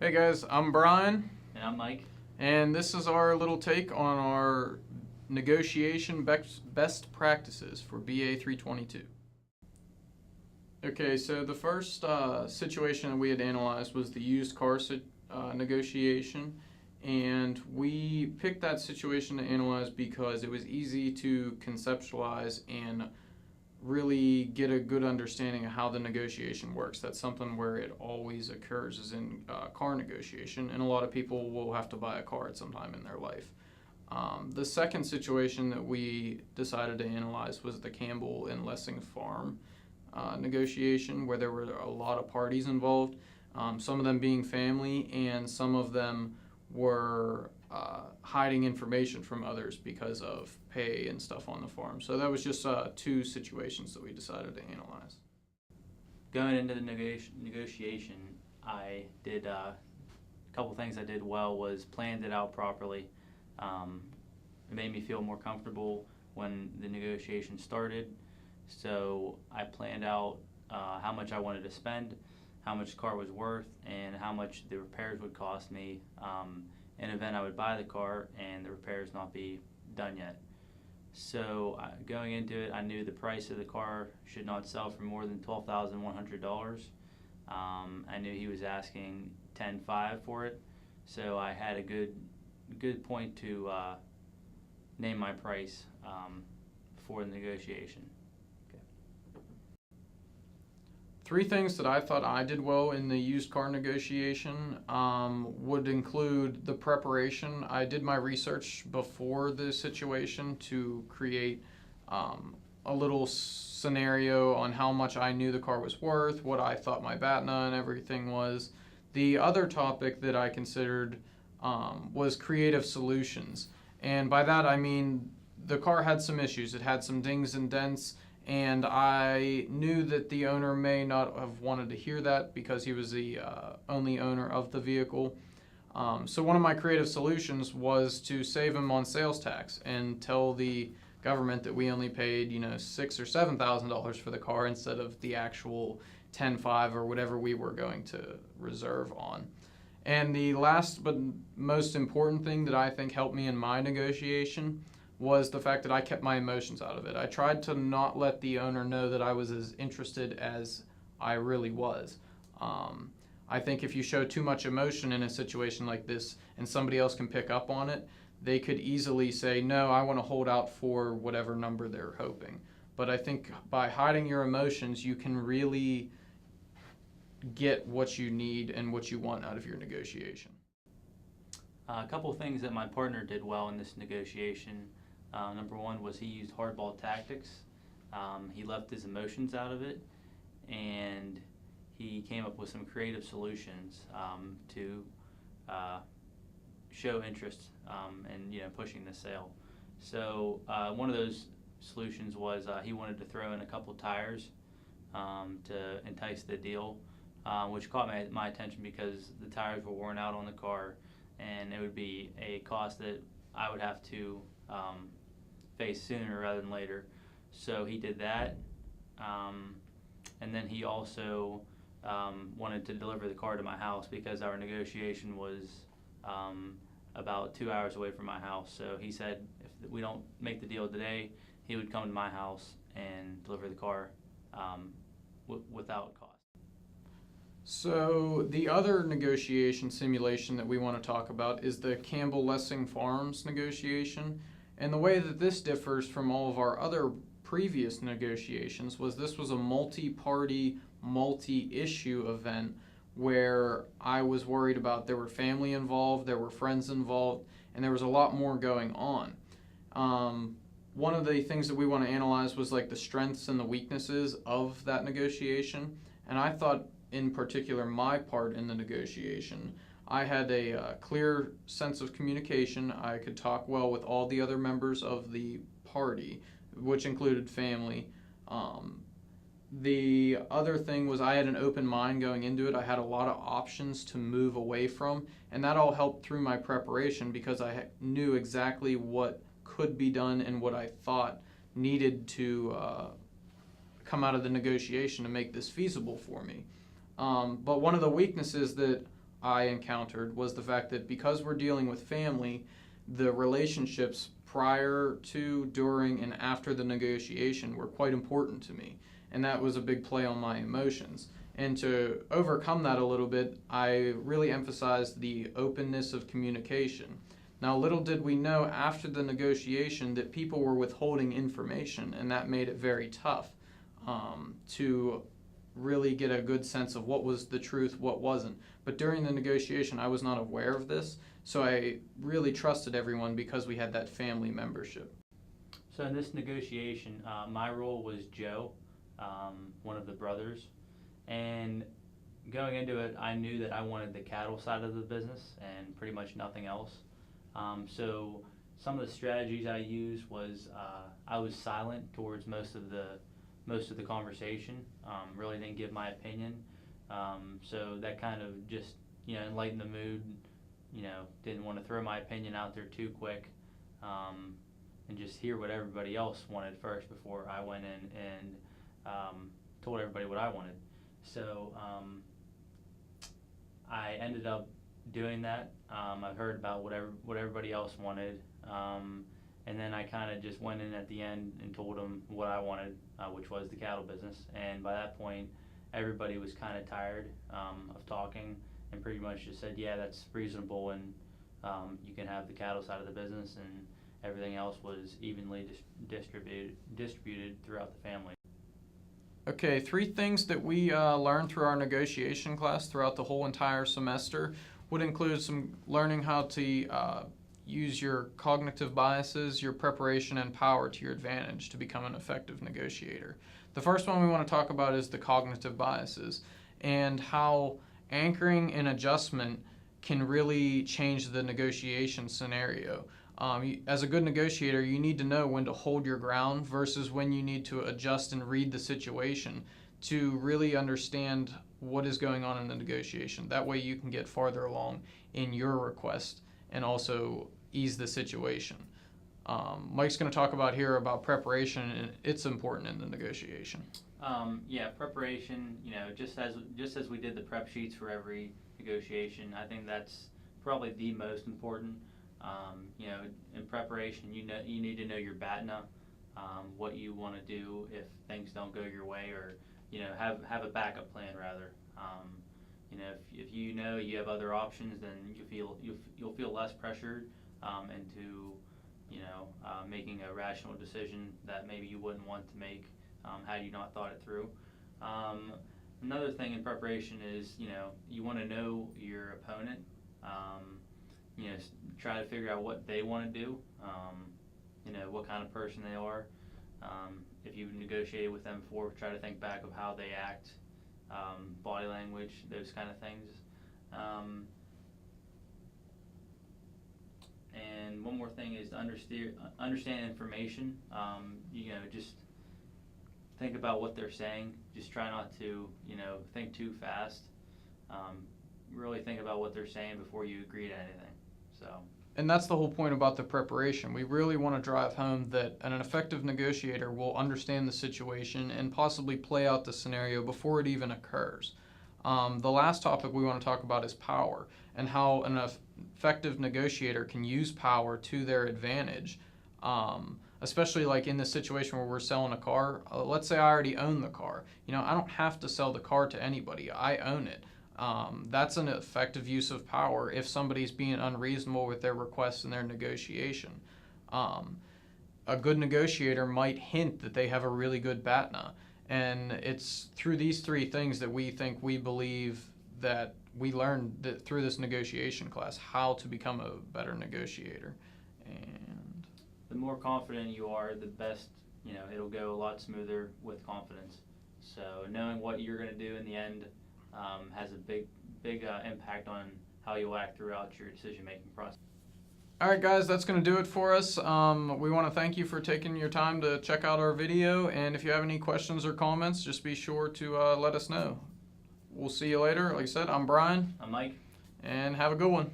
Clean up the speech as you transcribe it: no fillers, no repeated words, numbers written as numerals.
Hey guys, I'm Brian, And I'm Mike. and this is our little take on our negotiation best practices for BA 322. Okay, so the first situation that we had analyzed was the used car negotiation, and we picked that situation to analyze because it was easy to conceptualize and really get a good understanding of how the negotiation works. That's something where it always occurs is in car negotiation, and a lot of people will have to buy a car at some time in their life. The second situation that we decided to analyze was the Campbell and Lessing Farm negotiation, where there were a lot of parties involved, some of them being family, and some of them were hiding information from others because of pay and stuff on the farm. So that was just two situations that we decided to analyze. Going into the negotiation, I did a couple things I did well was planned it out properly. It made me feel more comfortable when the negotiation started. So I planned out how much I wanted to spend, how much the car was worth, and how much the repairs would cost me in event I would buy the car and the repairs not be done yet. So going into it, I knew the price of the car should not sell for more than $12,100. I knew he was asking $10,500 for it, so I had a good point to name my price for the negotiation. Three things that I thought I did well in the used car negotiation would include the preparation. I did my research before the situation to create a little scenario on how much I knew the car was worth, what I thought my BATNA and everything was. The other topic that I considered was creative solutions. And by that I mean the car had some issues. It had some dings and dents, and I knew that the owner may not have wanted to hear that because he was the only owner of the vehicle. So one of my creative solutions was to save him on sales tax and tell the government that we only paid, $6,000 or $7,000 for the car instead of the actual 10.5 or whatever we were going to reserve on. And the last but most important thing that I think helped me in my negotiation was the fact that I kept my emotions out of it. I tried to not let the owner know that I was as interested as I really was. I think if you show too much emotion in a situation like this and somebody else can pick up on it, they could easily say, no, I want to hold out for whatever number they're hoping. But I think by hiding your emotions, you can really get what you need and what you want out of your negotiation. A couple of things that my partner did well in this negotiation. Number one was he used hardball tactics. He left his emotions out of it, and he came up with some creative solutions to show interest in pushing the sale. So one of those solutions was he wanted to throw in a couple tires to entice the deal, which caught my attention because the tires were worn out on the car, and it would be a cost that I would have to face sooner rather than later. So he did that, and then he also wanted to deliver the car to my house because our negotiation was about 2 hours away from my house. So he said if we don't make the deal today, he would come to my house and deliver the car without cost. So the other negotiation simulation that we want to talk about is the Campbell Lessing Farms negotiation. And the way that this differs from all of our other previous negotiations was this was a multi-party, multi-issue event where I was worried about there were family involved, there were friends involved, and there was a lot more going on. One of the things that we want to analyze was like the strengths and the weaknesses of that negotiation. And I thought in particular my part in the negotiation, I had a clear sense of communication. I could talk well with all the other members of the party, which included family. The other thing was I had an open mind going into it. I had a lot of options to move away from, and that all helped through my preparation because I knew exactly what could be done and what I thought needed to come out of the negotiation to make this feasible for me. But one of the weaknesses that I encountered was the fact that because we're dealing with family, the relationships prior to, during, and after the negotiation were quite important to me. And that was a big play on my emotions. And to overcome that a little bit, I really emphasized the openness of communication. Now, little did we know after the negotiation that people were withholding information, and that made it very tough to really get a good sense of what was the truth, what wasn't. But during the negotiation, I was not aware of this, so I really trusted everyone because we had that family membership. So in this negotiation, my role was Joe, one of the brothers, and going into it, I knew that I wanted the cattle side of the business and pretty much nothing else. So some of the strategies I used was I was silent towards most of the conversation. Really didn't give my opinion. So that kind of just enlightened the mood. Didn't want to throw my opinion out there too quick, and just hear what everybody else wanted first before I went in and told everybody what I wanted. So I ended up doing that. I heard about what everybody else wanted, and then I kind of just went in at the end and told them what I wanted, which was the cattle business. And by that point, everybody was kind of tired of talking, and pretty much just said, yeah, that's reasonable, and you can have the cattle side of the business, and everything else was evenly distributed throughout the family. Okay, 3 things that we learned through our negotiation class throughout the whole entire semester would include some learning how to use your cognitive biases, your preparation, and power to your advantage to become an effective negotiator. The first one we want to talk about is the cognitive biases and how anchoring and adjustment can really change the negotiation scenario. As a good negotiator, you need to know when to hold your ground versus when you need to adjust and read the situation to really understand what is going on in the negotiation. That way you can get farther along in your request and also ease the situation. Mike's going to talk about here about preparation, and it's important in the negotiation. Yeah, preparation, just as we did the prep sheets for every negotiation, I think that's probably the most important. In preparation, you need to know your BATNA, what you want to do if things don't go your way, or have a backup plan rather. If you have other options, then you'll feel less pressured into making a rational decision that maybe you wouldn't want to make had you not thought it through. Another thing in preparation is you want to know your opponent. Try to figure out what they want to do, what kind of person they are. If you've negotiated with them before, try to think back of how they act, body language, those kind of things. And one more thing is to understand information. Just think about what they're saying. Just try not to, think too fast. Really think about what they're saying before you agree to anything. And that's the whole point about the preparation. We really want to drive home that an effective negotiator will understand the situation and possibly play out the scenario before it even occurs. The last topic we want to talk about is power and how an effective negotiator can use power to their advantage, especially like in this situation where we're selling a car. Let's say I already own the car. I don't have to sell the car to anybody. I own it. That's an effective use of power if somebody's being unreasonable with their requests and their negotiation. A good negotiator might hint that they have a really good BATNA, and it's through these 3 things that we believe that we learned that through this negotiation class how to become a better negotiator. And the more confident you are, the best, it'll go a lot smoother with confidence. So knowing what you're going to do in the end has a big impact on how you'll act throughout your decision-making process. All right, guys, that's going to do it for us. We want to thank you for taking your time to check out our video, and if you have any questions or comments, just be sure to let us know. We'll see you later. Like I said, I'm Brian. I'm Mike. And have a good one.